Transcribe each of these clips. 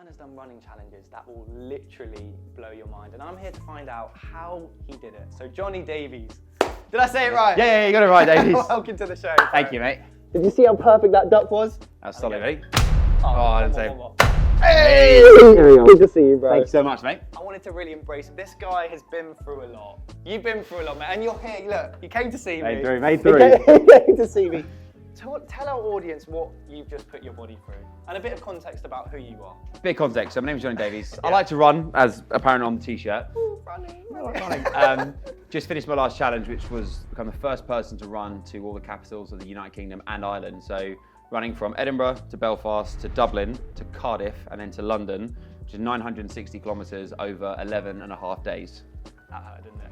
man has done running challenges that will literally blow your mind. And I'm here to find out how he did it. So Johnny Davies. Did I say it right? Yeah, you got it right, Davies. Welcome to the show. Thank you, mate. Did you see how perfect that duck was? That was solid, mate. I didn't say. Hey! Good to see you, bro. Thank you so much, mate. I wanted to really embrace it. This guy has been through a lot. You've been through a lot, mate. And you're here. Look, you came to see me. Made through. You came to see me. Tell our audience what you've just put your body through and a bit of context about who you are. Bit of context. So my name is Johnny Davies. I like to run, as apparent on the t-shirt. Running. Just finished my last challenge, which was become the first person to run to all the capitals of the United Kingdom and Ireland. So running from Edinburgh to Belfast to Dublin to Cardiff and then to London, which is 960 kilometres over 11 and a half days. That hurt, didn't it?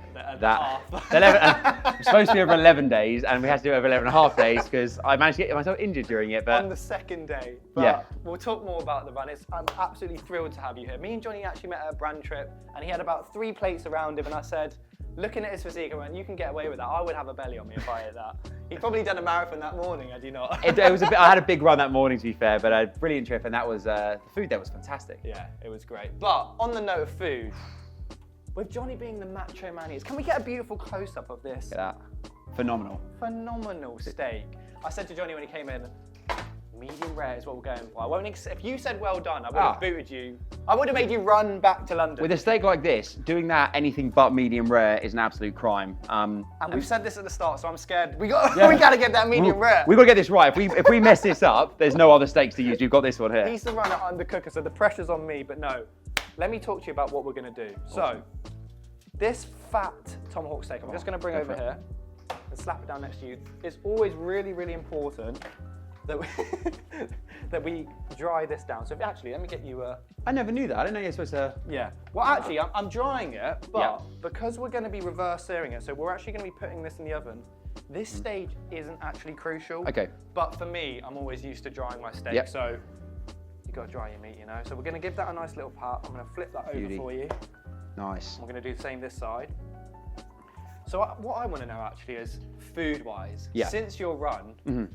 It was supposed to be over 11 days, and we had to do it over 11 and a half days because I managed to get myself injured during it. But on the second day. But yeah. We'll talk more about the run. I'm absolutely thrilled to have you here. Me and Johnny actually met at a brand trip, and he had about 3 plates around him, and I said, looking at his physique, I went, you can get away with that. I would have a belly on me if I ate that. He'd probably done a marathon that morning, had you not? It was a bit. I had a big run that morning, to be fair, but a brilliant trip, and that was the food there was fantastic. Yeah, it was great. But on the note of food, with Johnny being the macho man he is, can we get a beautiful close-up of this? Look at that. Phenomenal. Phenomenal steak. I said to Johnny when he came in, medium rare is what we're going for. If you said well done, I would have booted you. I would have made you run back to London. With a steak like this, doing that anything but medium rare is an absolute crime. And we've said this at the start, so I'm scared. We got to get that medium rare. We've got to get this right. If we mess this up, there's no other steaks to use. We've got this one here. He's the runner undercooker, so the pressure's on me. But no, let me talk to you about what we're going to do. Awesome. So, this fat Tomahawk steak, I'm just going to bring over here and slap it down next to you. It's always really, really important that we dry this down. So actually, let me get you a... I never knew that. I didn't know you were supposed to... Yeah. Well, actually, I'm drying it, but because we're going to be reverse searing it, so we're actually going to be putting this in the oven, this stage isn't actually crucial. Okay. But for me, I'm always used to drying my steak, so you got to dry your meat, you know. So we're going to give that a nice little pat. I'm going to flip that over for you. Nice. We're going to do the same this side. So what I want to know actually is food-wise, since your run,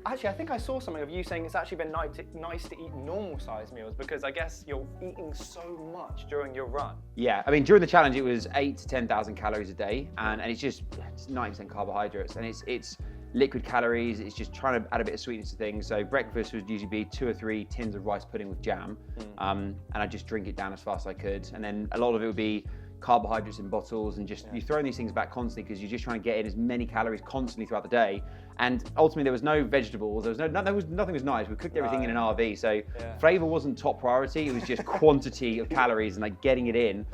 actually I think I saw something of you saying it's actually been nice to eat normal sized meals because I guess you're eating so much during your run. Yeah, I mean during the challenge it was 8,000 to 10,000 calories a day, and it's just 90% carbohydrates, and it's liquid calories. It's just trying to add a bit of sweetness to things. So breakfast would usually be 2 or 3 tins of rice pudding with jam, and I just drink it down as fast as I could. And then a lot of it would be carbohydrates in bottles, and just you're throwing these things back constantly because you're just trying to get in as many calories constantly throughout the day. And ultimately there was no vegetables, nothing was nice. We cooked everything in an RV, so flavour wasn't top priority. It was just quantity of calories and like getting it in.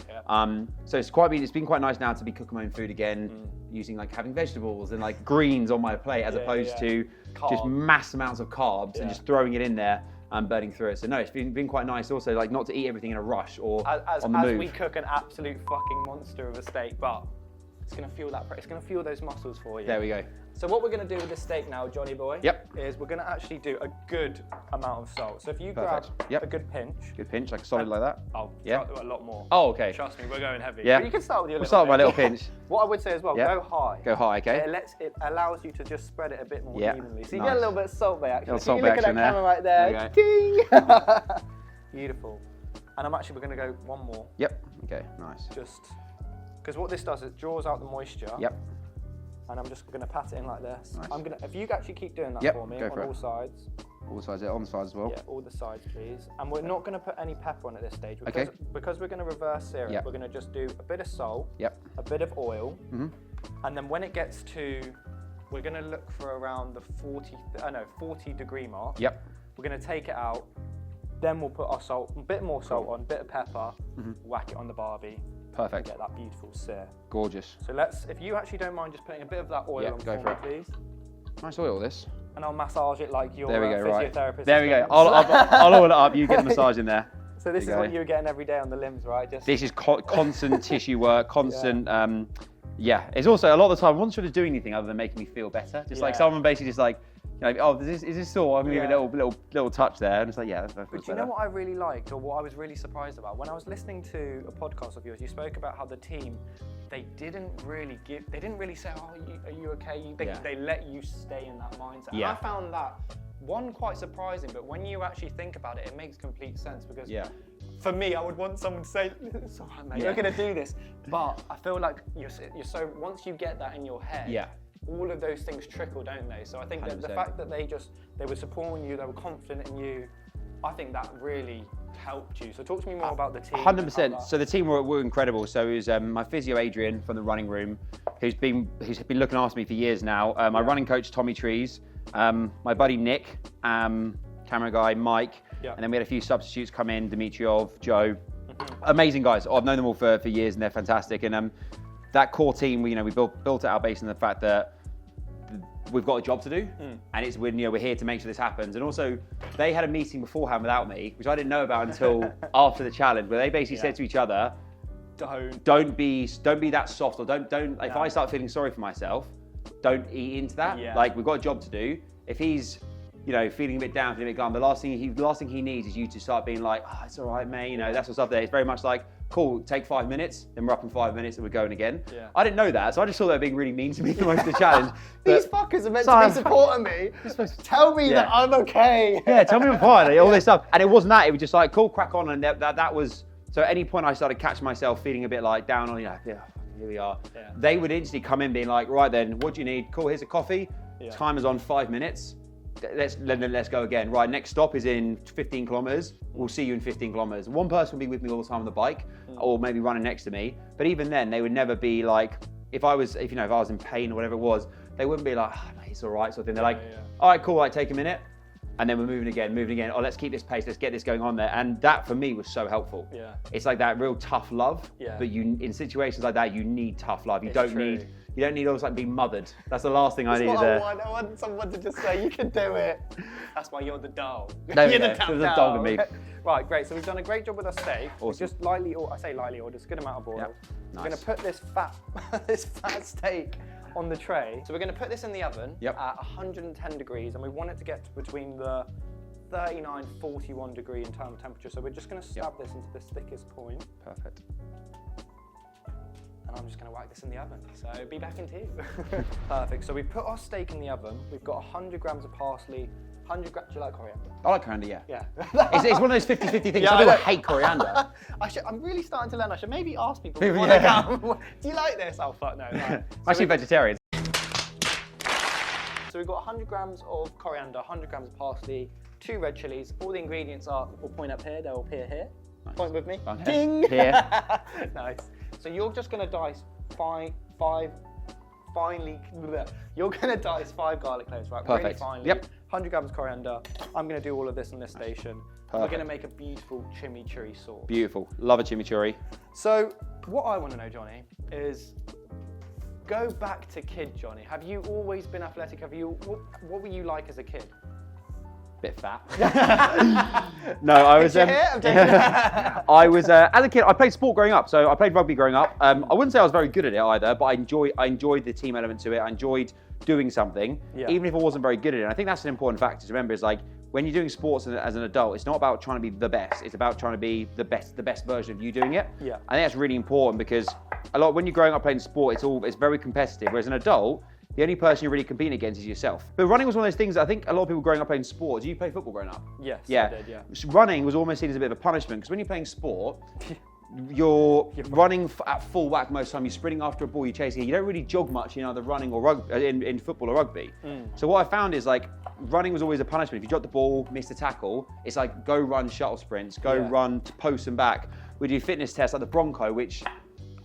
So it's been quite nice now to be cooking my own food again, using like having vegetables and like greens on my plate as opposed to just mass amounts of carbs and just throwing it in there and burning through it. So no, it's been quite nice also, like not to eat everything in a rush or on the move. As we cook an absolute fucking monster of a steak, but it's going to fuel that. It's going to fuel those muscles for you. There we go. So what we're going to do with this steak now, Johnny boy, is we're going to actually do a good amount of salt. So if you grab a good pinch, like solid like that. I'll start with a lot more. Oh, okay. Trust me, we're going heavy. Yeah. But you can start with your We'll start with my little pinch. What I would say as well, go high. Go high, okay. It allows you to just spread it a bit more evenly. So you get a little bit of salt bay action. Little salt bay action there. Camera right there. There Beautiful. And we're going to go one more. Yep. Okay. Nice. Just because what this does is it draws out the moisture. Yep. And I'm just going to pat it in like this. Nice. If you actually keep doing that for me on all sides. All sides, on the sides as well. Yeah, all the sides, please. And we're not going to put any pepper on at this stage because we're going to reverse sear it. We're going to just do a bit of salt, a bit of oil, and then when it gets to, we're going to look for around the 40 degree mark. We're going to take it out. Then we'll put our salt, a bit more salt on, a bit of pepper, whack it on the barbie. Perfect. Get that beautiful sear. Gorgeous. So if you actually don't mind just putting a bit of that oil on for me, please. Nice oil, this. And I'll massage it like your physiotherapist. There we go. I'll oil it up. You get the massage in there. So this is what you're getting every day on the limbs, right? This is constant tissue work, constant. It's also a lot of the time. Once you're doing anything other than making me feel better, just like someone basically just like. Is this sore? I'm going to give it a little touch there. And it's like, that's But you know what I really liked, or what I was really surprised about? When I was listening to a podcast of yours, you spoke about how the team, they didn't really say, are you okay? They let you stay in that mindset. And I found that one, quite surprising, but when you actually think about it, it makes complete sense because for me, I would want someone to say, it's all right, mate, you're going to do this. But I feel like you're so, once you get that in your head, all of those things trickle, don't they? So I think that the fact that they were supporting you, they were confident in you, I think that really helped you. So talk to me more about the team. 100%. So the team were incredible. So it was my physio Adrian from the running room, who's been looking after me for years now. My running coach Tommy Trees, my buddy Nick, camera guy Mike, and then we had a few substitutes come in, Dimitriov, Joe, amazing guys. I've known them all for years, and they're fantastic. And that core team, we built it out based on the fact that we've got a job to do, and we're here to make sure this happens. And also, they had a meeting beforehand without me, which I didn't know about until after the challenge, where they basically said to each other, "Don't be that soft, or don't. If I start feeling sorry for myself, don't eat into that. Like, we've got a job to do. If he's feeling a bit down, feeling a bit glum, the last thing he needs is you to start being like, oh, it's all right, mate. That's what's up there. It's very much like, cool, take 5 minutes, then we're up in 5 minutes and we're going again. I didn't know that, so I just thought they were being really mean to me for most of the challenge. These fuckers are meant to be supporting me. Tell me that I'm okay. Tell me I'm fine. All this stuff. And it wasn't that. It was just like, cool, crack on. And that was, so at any point I started catching myself feeling a bit like down on, here we are. They would instantly come in being like, right then, what do you need? Cool, here's a coffee. Timer's on 5 minutes. Let's go again. Right, next stop is in 15 kilometers. We'll see you in 15 kilometers. One person will be with me all the time on the bike, or maybe running next to me. But even then, they would never be like, if I was in pain or whatever it was, they wouldn't be like, oh, mate, it's all right, sort of thing. They're like, all right, cool, take a minute, and then we're moving again. Oh, let's keep this pace. Let's get this going on there. And that for me was so helpful. It's like that real tough love. But in situations like that, you need tough love. You don't need almost like being mothered. That's the last thing I needed there. I want someone to just say, you can do it. That's why you're the doll. There we go. There's a dog with me. Right, great. So we've done a great job with our steak. Awesome. Just lightly ordered, a good amount of oil. Nice. We're going to put this fat steak on the tray. So we're going to put this in the oven at 110 degrees, and we want it to get to between the 39, 41 degree internal temperature. So we're just going to stab this into this thickest point. Perfect. And I'm just going to whack this in the oven. So be back in 2. Perfect. So we put our steak in the oven. We've got 100 grams of parsley. 100 grams. Do you like coriander? I like coriander, yeah. It's one of those 50-50 things. Some people hate coriander. I'm really starting to learn. I should maybe ask people before they come, do you like this? Oh, fuck no. Actually, vegetarians. So we've got 100 grams of coriander, 100 grams of parsley, 2 red chilies. All the ingredients will point up here. They'll appear here. Nice. Point with me. Ding! Here. Nice. So you're just going to dice you're going to dice 5 garlic cloves, right? Perfect. Really finely. 100 grams of coriander. I'm going to do all of this in this station. Perfect. We're going to make a beautiful chimichurri sauce. Beautiful. Love a chimichurri. So what I want to know, Johnny, is go back to kid Johnny. Have you always been athletic? What were you like as a kid? Bit fat. No, I was. I was as a kid. I played sport growing up, so I played rugby growing up. I wouldn't say I was very good at it either, but I enjoyed the team element to it. I enjoyed doing something, even if I wasn't very good at it. And I think that's an important factor to remember. Is like when you're doing sports as an adult, it's not about trying to be the best. It's about trying to be the best version of you doing it. I think that's really important because when you're growing up playing sport, it's very competitive. Whereas an adult, the only person you're really competing against is yourself. But running was one of those things that I think a lot of people growing up playing sport. Did you play football growing up? Yes, I did, Running was almost seen as a bit of a punishment because when you're playing sport, you're running at full whack most of the time. You're sprinting after a ball, you're chasing it. You don't really jog much in either running or in football or rugby. So what I found is like running was always a punishment. If you drop the ball, miss the tackle, it's like go run shuttle sprints, go run to post and back. We do fitness tests like the Bronco, which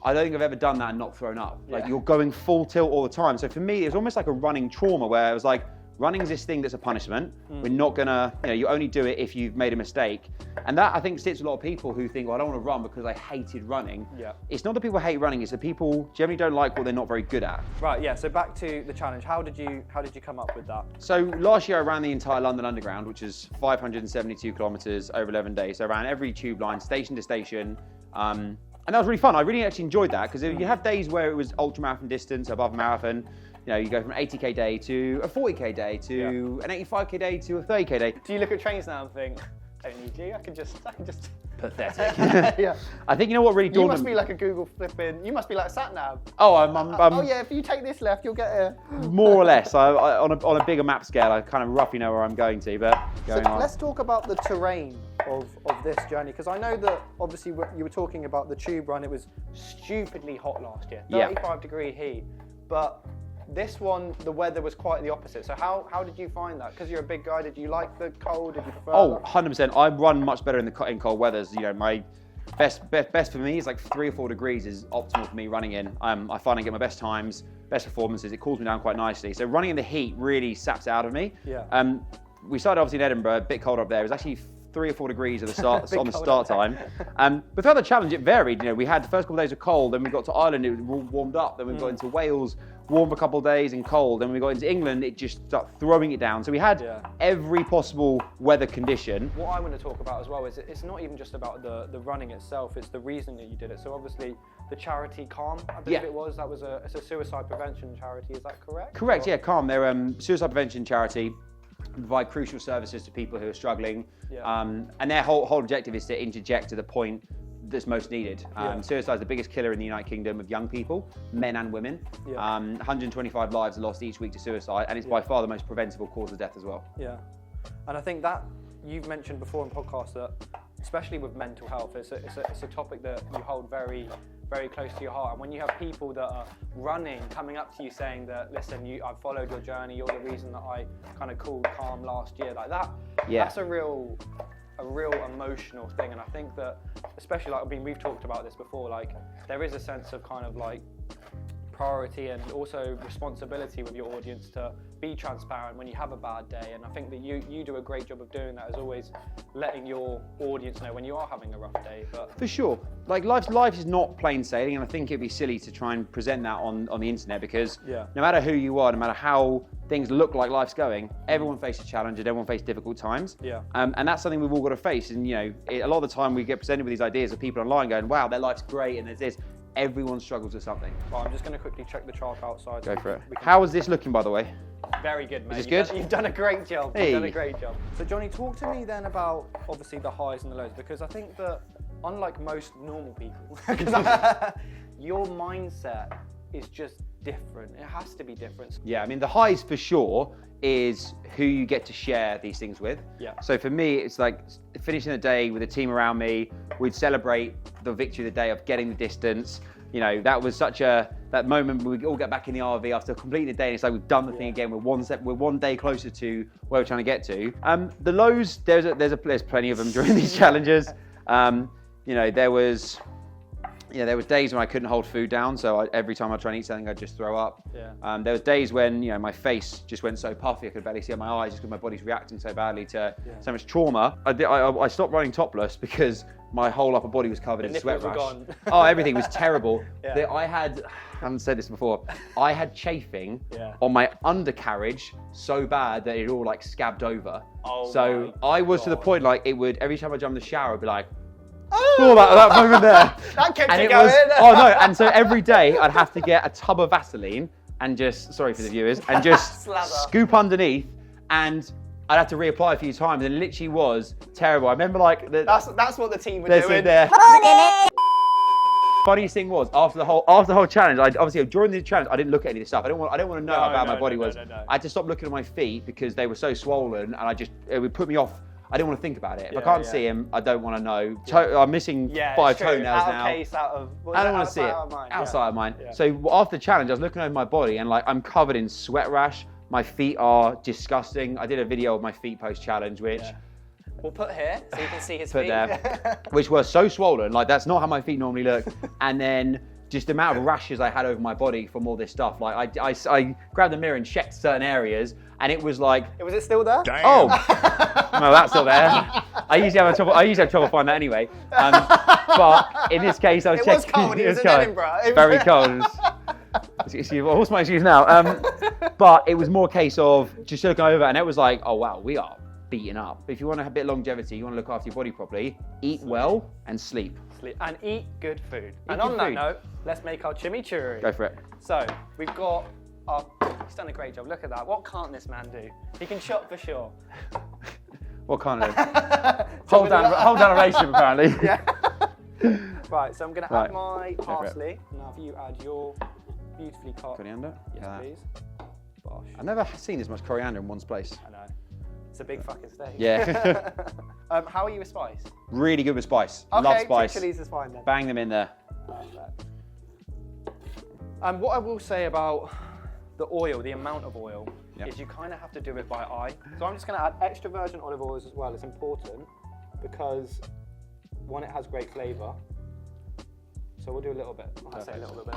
I don't think I've ever done that and not thrown up. Like you're going full tilt all the time. So for me, it was almost like a running trauma where it was like, running's this thing that's a punishment. We're not gonna, you only do it if you've made a mistake. And that I think sits with a lot of people who think, well, I don't want to run because I hated running. It's not that people hate running, it's that people generally don't like what they're not very good at. Right, so back to the challenge. How did you come up with that? So last year I ran the entire London Underground, which is 572 kilometers over 11 days. So I ran every tube line, station to station. And that was really fun. I really actually enjoyed that because you have days where it was ultra marathon distance, above marathon. You go from an 80k day to a 40k day to an 85k day to a 30k day. Do you look at trains now and think, don't need you. I can just. Pathetic. Yeah. I think you know what really dawned. You must be like a Google flipping. You must be like sat nav. Oh, oh yeah, if you take this left, you'll get here. More or less. On a bigger map scale, I kind of roughly know where I'm going to. But let's talk about the terrain of this journey, because I know that obviously you were talking about the tube run. It was stupidly hot last year, 35-degree heat, but this one, the weather was quite the opposite. So how did you find that? Because you're a big guy, did you like the cold? Did you prefer? Oh, 100%. I run much better in cold weathers. You know, my best for me is like 3 or 4 degrees is optimal for me running in. I find I get my best times, best performances. It cools me down quite nicely. So running in the heat really saps it out of me. Yeah. We started obviously in Edinburgh, a bit colder up there. It was actually 3 or 4 degrees at the start on the start time. But throughout the challenge, it varied. You know, we had the first couple of days of cold, then we got to Ireland, it warmed up. Then we got into Wales, warm for a couple of days and cold. Then we got into England, it just started throwing it down. So we had every possible weather condition. What I want to talk about as well is it's not even just about the running itself, it's the reason that you did it. So obviously the charity Calm, I believe it was, it's a suicide prevention charity, is that correct? Correct, yeah, Calm. They're a suicide prevention charity, provide crucial services to people who are struggling. And their whole objective is to interject to the point that's most needed. Suicide is the biggest killer in the United Kingdom of young people, men and women. 125 lives are lost each week to suicide, and it's by far the most preventable cause of death as well. Yeah, and I think that you've mentioned before in podcasts that, especially with mental health, it's a topic that you hold very, very close to your heart. And when you have people that are running, coming up to you saying that, listen, I've followed your journey, you're the reason that I kind of called Calm last year, like that, that's a real emotional thing. And I think that, especially we've talked about this before, like there is a sense of kind of like priority and also responsibility with your audience to be transparent when you have a bad day. And I think that you do a great job of doing that, as always, letting your audience know when you are having a rough day. But for sure, like life is not plain sailing, and I think it'd be silly to try and present that on the internet, because no matter who you are, no matter how things look like life's going, everyone faces challenges, everyone faces difficult times. And that's something we've all got to face. And you know, a lot of the time we get presented with these ideas of people online going, wow, their life's great and there's this. Everyone struggles with something. Well, I'm just going to quickly check the chart outside. Go for it. How is this looking, by the way? Very good, mate. Is this good? You've done a great job. Hey. You've done a great job. So, Johnny, talk to me then about, obviously, the highs and the lows, because I think that, unlike most normal people, your mindset is just different. It has to be different. Yeah, I mean, the highs for sure is who you get to share these things with. So for me, it's like finishing the day with a team around me. We'd celebrate the victory of the day of getting the distance. You know, that was such that moment where we all get back in the RV after completing the day, and it's like we've done the thing again. We're one day closer to where we're trying to get to. The lows, there's plenty of them during these challenges. You know, there was days when I couldn't hold food down, so every time I try and eat something, I'd just throw up. There was days when, you know, my face just went so puffy I could barely see out my eyes just because my body's reacting so badly to so much trauma. I stopped running topless because my whole upper body was covered in sweat rash. Oh, everything was terrible. I haven't said this before, I had chafing on my undercarriage so bad that it all like scabbed over. So I was to the point like it would, every time I jumped in the shower, I'd be like, oh, that moment there. That kept and you going. Oh no, and so every day I'd have to get a tub of Vaseline and just, sorry for the viewers, and just scoop underneath, and I'd have to reapply a few times, and it literally was terrible. I remember like... That's what the team were doing. Funniest thing was, after the whole challenge, obviously during the challenge, I didn't look at any of this stuff. I didn't want to know how bad my body was. I had to stop looking at my feet because they were so swollen, and it would put me off. I didn't want to think about it. If I can't see him, I don't want to know. I'm missing 5 toenails now. I don't want to see it. Outside of mine. So after the challenge, I was looking over my body, and like I'm covered in sweat rash. My feet are disgusting. I did a video of my feet post-challenge, which... We'll put here so you can see his feet. Put there, which were so swollen. Like that's not how my feet normally look. And then just the amount of rashes I had over my body from all this stuff. Like I grabbed the mirror and checked certain areas, and it was like... Was it still there? Damn. Oh, no, that's still there. I usually have trouble finding that anyway. But in this case, I was checking. It was cold. It was in Edinburgh. Very cold. What's my excuse now? But it was more a case of just looking over, and it was like, oh wow, we are beaten up. If you want to have a bit of longevity, you want to look after your body properly, eat well and sleep. And eat good food. And on that note, let's make our chimichurri. Go for it. So we've got he's done a great job. Look at that. What can't this man do? He can chop for sure. What kind of hold down a relationship apparently? Yeah. Right, so I'm going to add my parsley. Now if you add your beautifully cut coriander. Yes, please. Bosh. I've never seen this much coriander in one place. I know. It's a big fucking steak. Yeah. How are you with spice? Really good with spice. Okay, love spice. 2 chilies is fine then. Bang them in there. Perfect. What I will say about the oil, the amount of oil, is you kind of have to do it by eye. So I'm just going to add extra virgin olive oils as well. It's important because, one, it has great flavour. So we'll do a little bit. I say a little bit,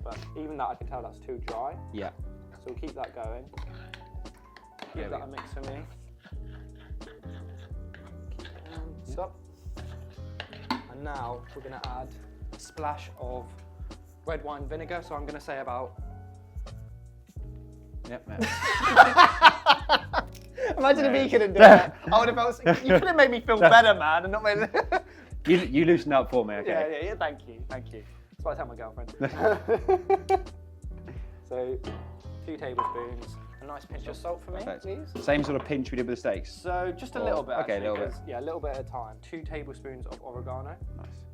but even that I can tell that's too dry. Yeah. So we'll keep that going. Give that a mix for me. Stop. And now we're going to add a splash of red wine vinegar. So I'm going to say about. Yep. Imagine if he couldn't do it. I would have felt. You could have made me feel better, man, and not made. You loosen up for me, okay? Yeah. Thank you. That's what I tell my girlfriend. So, 2 tablespoons. A nice pinch of salt for me, please. Same sort of pinch we did with the steaks. So just a little bit. Okay, a little bit. Yeah, a little bit at a time. 2 tablespoons of oregano. Nice.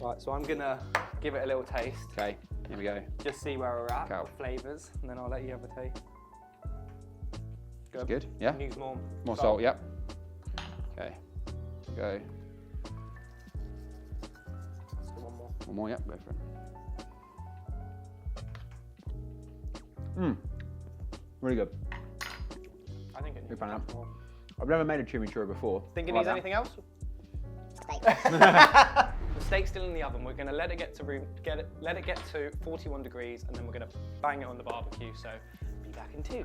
Right, so I'm gonna give it a little taste. Okay, here we go. Just see where we're at, what flavours, and then I'll let you have a taste. Good. Good. Yeah. Use more salt. Yep. Okay. Go. Let's do one more. One more. Yep. Go for it. Really good. I think it needs more. I've never made a chimichurri before. Think it needs anything else? Steak. The steak's still in the oven. We're going to let it get to let it get to 41 degrees, and then we're going to bang it on the barbecue. So be back in 2.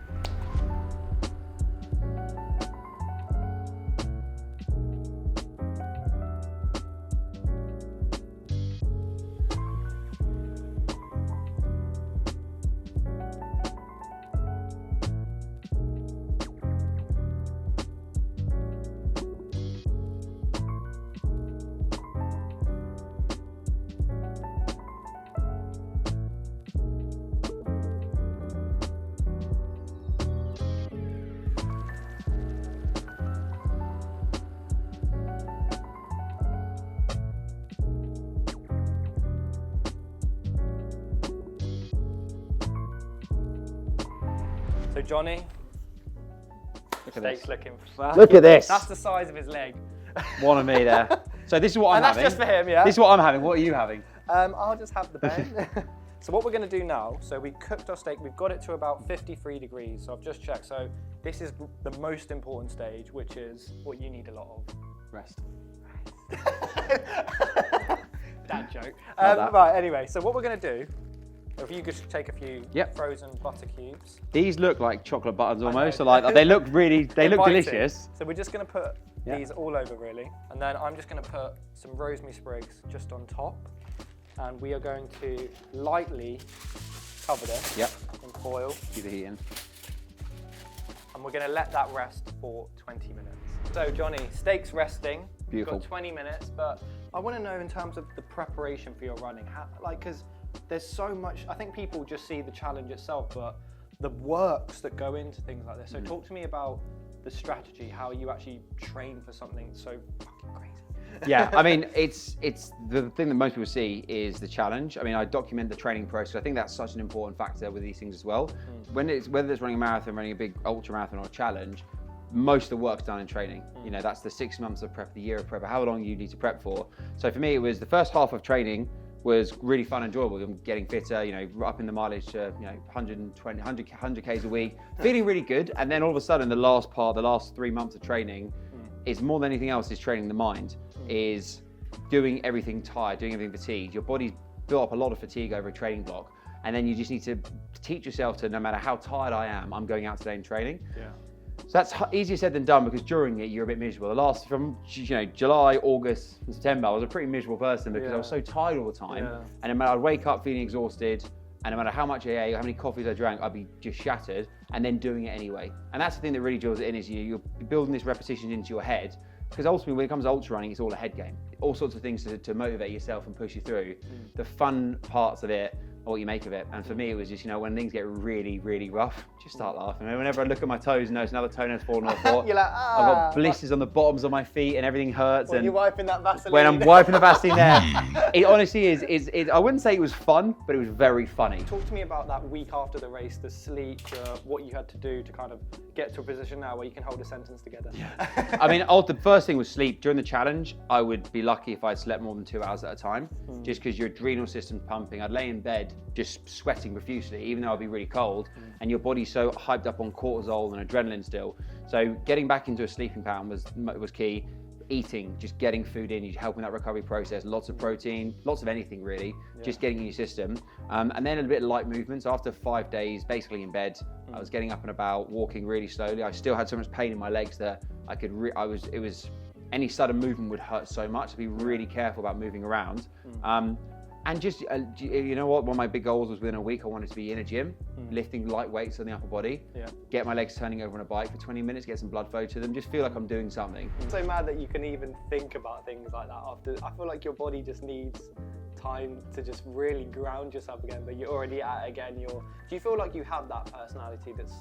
So Johnny, steak's looking fat. Look at this. That's the size of his leg. One of me there. So this is what I'm having. And that's just for him, yeah? This is what I'm having. What are you having? I'll just have the bone. So what we're going to do now, so we cooked our steak, we've got it to about 53 degrees, so I've just checked. So this is the most important stage, which is what you need a lot of. Rest. That joke. Right, anyway, so what we're going to do, if you could take a few frozen butter cubes. These look like chocolate buttons almost, so like they look delicious. So we're just going to put these all over really, and then I'm just going to put some rosemary sprigs just on top, and we are going to lightly cover this in foil. Keep the heat in. And we're going to let that rest for 20 minutes. So Johnny, steak's resting. Beautiful. We've got 20 minutes, but I want to know in terms of the preparation for your running, because there's so much, I think people just see the challenge itself, but the works that go into things like this. So talk to me about the strategy, how you actually train for something so fucking crazy. Yeah, I mean, it's the thing that most people see is the challenge. I mean, I document the training process. I think that's such an important factor with these things as well. Whether it's running a marathon, running a big ultra marathon or a challenge, most of the work's done in training. You know, that's the 6 months of prep, the year of prep, how long you need to prep for. So for me, it was the first half of training was really fun, enjoyable. I'm getting fitter, you know, up in the mileage to, 100 Ks a week, feeling really good. And then all of a sudden, the last 3 months of training is more than anything else is training the mind, is doing everything tired, doing everything fatigued. Your body's built up a lot of fatigue over a training block. And then you just need to teach yourself to, no matter how tired I am, I'm going out today and training. Yeah. So that's easier said than done, because during it, you're a bit miserable. from July, August, and September, I was a pretty miserable person because I was so tired all the time. Yeah. And no matter, I'd wake up feeling exhausted, and no matter how much I ate, how many coffees I drank, I'd be just shattered, and then doing it anyway. And that's the thing that really drills it in, is you're building this repetition into your head, because ultimately when it comes to ultra running, it's all a head game. All sorts of things to motivate yourself and push you through. The fun parts of it what you make of it. And for me, it was just, when things get really, really rough, just start laughing. And whenever I look at my toes and notice another toenail's fallen off, you're like, I've got blisters on the bottoms of my feet and everything hurts. When you're wiping that Vaseline. When I'm wiping the Vaseline there, it honestly is, I wouldn't say it was fun, but it was very funny. Talk to me about that week after the race, the sleep, what you had to do to kind of get to a position now where you can hold a sentence together. Yeah. I mean, the first thing was sleep. During the challenge, I would be lucky if I'd slept more than 2 hours at a time, just because your adrenal system's pumping. I'd lay in bed just sweating profusely, even though I'd be really cold, and your body's so hyped up on cortisol and adrenaline still. So getting back into a sleeping pattern was key. Eating, just getting food in, you helping that recovery process, lots of protein, lots of anything really, just getting in your system. And then a bit of light movements. After 5 days, basically in bed, I was getting up and about, walking really slowly. I still had so much pain in my legs that any sudden movement would hurt so much. To be really careful about moving around. And just, you know what, one of my big goals was within a week, I wanted to be in a gym, lifting light weights on the upper body, get my legs turning over on a bike for 20 minutes, get some blood flow to them, just feel like I'm doing something. I'm so mad that you can even think about things like that after. I feel like your body just needs time to just really ground yourself again, but you're already at it again. Do you feel like you have that personality that's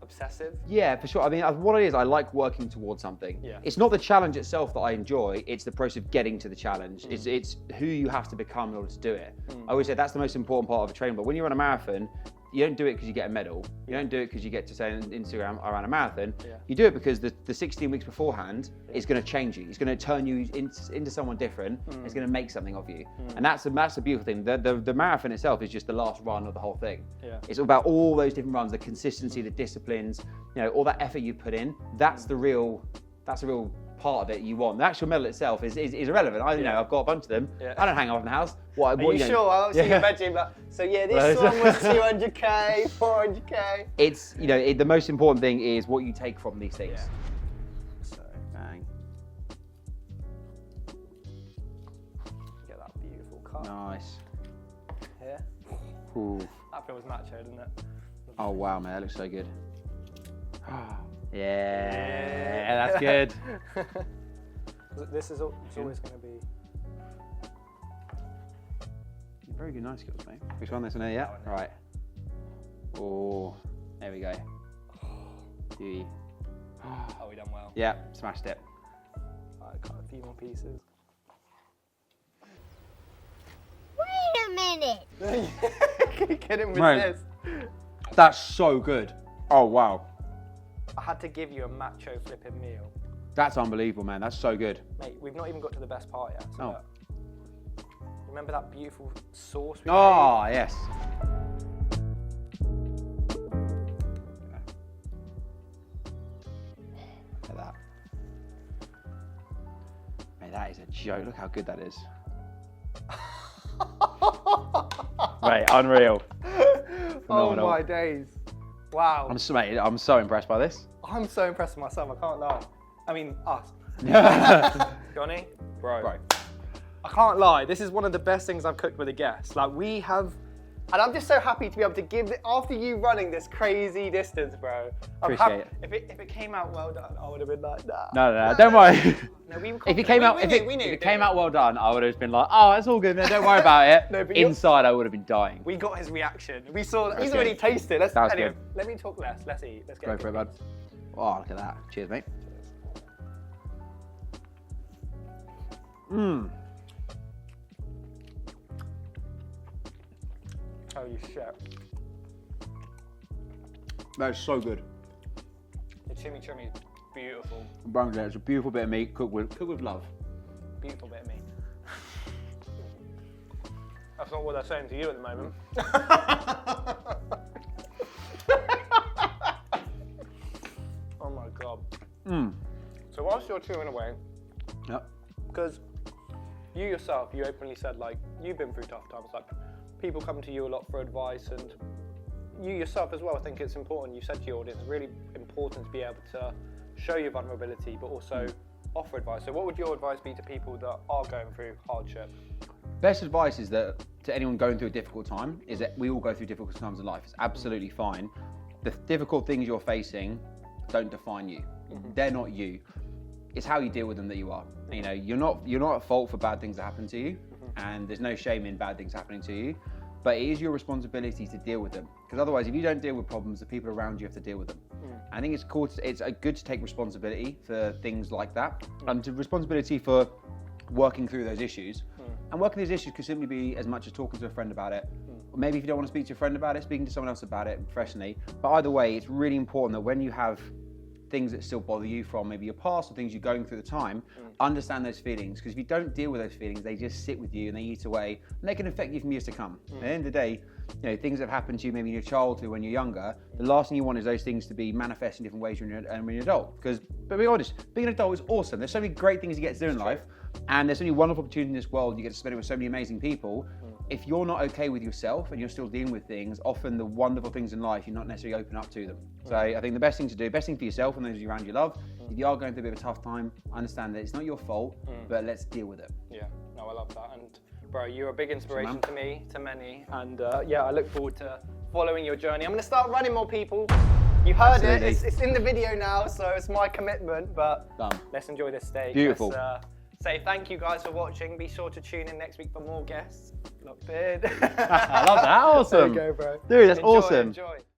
obsessive? Yeah, for sure. I mean, what it is, I like working towards something. Yeah. It's not the challenge itself that I enjoy, it's the process of getting to the challenge. It's who you have to become in order to do it. I always say that's the most important part of a training, but when you run a marathon, you don't do it because you get a medal. You don't do it because you get to say on Instagram, I ran a marathon. You do it because the 16 weeks beforehand is going to change you. It's going to turn you into someone different. It's going to make something of you. And that's the beautiful thing. The marathon itself is just the last run of the whole thing. It's about all those different runs, the consistency, the disciplines, all that effort you put in. That's the real part of it you want. The actual medal itself is irrelevant. I've got a bunch of them. I don't hang up in the house. Are you sure? I was in your bedroom, like, so this one was 200k, 400k. It's, the most important thing is what you take from these things. So, bang. Get that beautiful cut. Nice. Here. Ooh. That feels macho, doesn't it? Oh wow, man, that looks so good. Yeah, that's good. This is always going to be. Very good, nice skills, mate. Which one? This one there, yeah? Right. Oh, there we go. Beauty. Oh, we done well. Yeah, smashed it. Alright, got a few more pieces. Wait a minute! Can you get him with this? That's so good. Oh, wow. I had to give you a macho flipping meal. That's unbelievable, man. That's so good. Mate, we've not even got to the best part yet. So remember that beautiful sauce we made? Yes. Look at that. Mate, that is a joke. Look how good that is. Mate, unreal. Phenomenal. Oh my days. Wow. I'm so impressed by this. I'm so impressed with myself, I can't lie. I mean, us. Johnny? Bro. I can't lie, this is one of the best things I've cooked with a guest. Like, we have, and I'm just so happy to be able to give it, after you running this crazy distance, bro. Appreciate it. If it came out well done, I would have been like, nah. No, don't worry. No, we were if it came out well done, I would have been like, oh, it's all good, man. Don't worry about it. No, inside, I would have been dying. We got his reaction. We saw he's already tasted. Anyway, let me talk less. Let's eat. Let's get go for it, bud. Oh, look at that. Cheers, mate. Holy shit. That is so good. The chimichurri is beautiful. It's a beautiful bit of meat cooked with love. Beautiful bit of meat. That's not what they're saying to you at the moment. Oh my god. So whilst you're chewing away, because you yourself, you openly said, like, you've been through tough times, like, people come to you a lot for advice, and you yourself as well, I think it's important, you said to your audience, it's really important to be able to show your vulnerability, but also offer advice. So what would your advice be to people that are going through hardship? Best advice is that to anyone going through a difficult time is that we all go through difficult times in life. It's absolutely fine. The difficult things you're facing don't define you. They're not you. It's how you deal with them that you are. You know, you're not at fault for bad things that happen to you, and there's no shame in bad things happening to you. but it is your responsibility to deal with them. Because otherwise, if you don't deal with problems, the people around you have to deal with them. I think it's cool. It's good to take responsibility for things like that, and to responsibility for working through those issues. And working these issues could simply be as much as talking to a friend about it. Or maybe if you don't want to speak to a friend about it, speaking to someone else about it professionally. But either way, it's really important that when you have things that still bother you from maybe your past or things you're going through the time, understand those feelings. Because if you don't deal with those feelings, they just sit with you and they eat away, and they can affect you from years to come. At the end of the day, you know, things that have happened to you maybe in your childhood when you're younger, the last thing you want is those things to be manifest in different ways when you're an adult. Because, but be honest, being an adult is awesome. There's so many great things you get to do in life, and there's so many wonderful opportunities in this world. You get to spend it with so many amazing people. If you're not okay with yourself and you're still dealing with things, often the wonderful things in life, you're not necessarily open up to them. So I think the best thing to do, best thing for yourself and those around you love, if you are going through a bit of a tough time, understand that it's not your fault, but let's deal with it. Yeah, no, I love that. And bro, you're a big inspiration to me, to many. And yeah, I look forward to following your journey. I'm going to start running more, people. You heard it, it's in the video now, so it's my commitment, but let's enjoy this steak. Beautiful. Let's, say thank you guys for watching. Be sure to tune in next week for more guests. Locked in. I love that. Awesome. There you go, bro. Dude, that's awesome. Enjoy.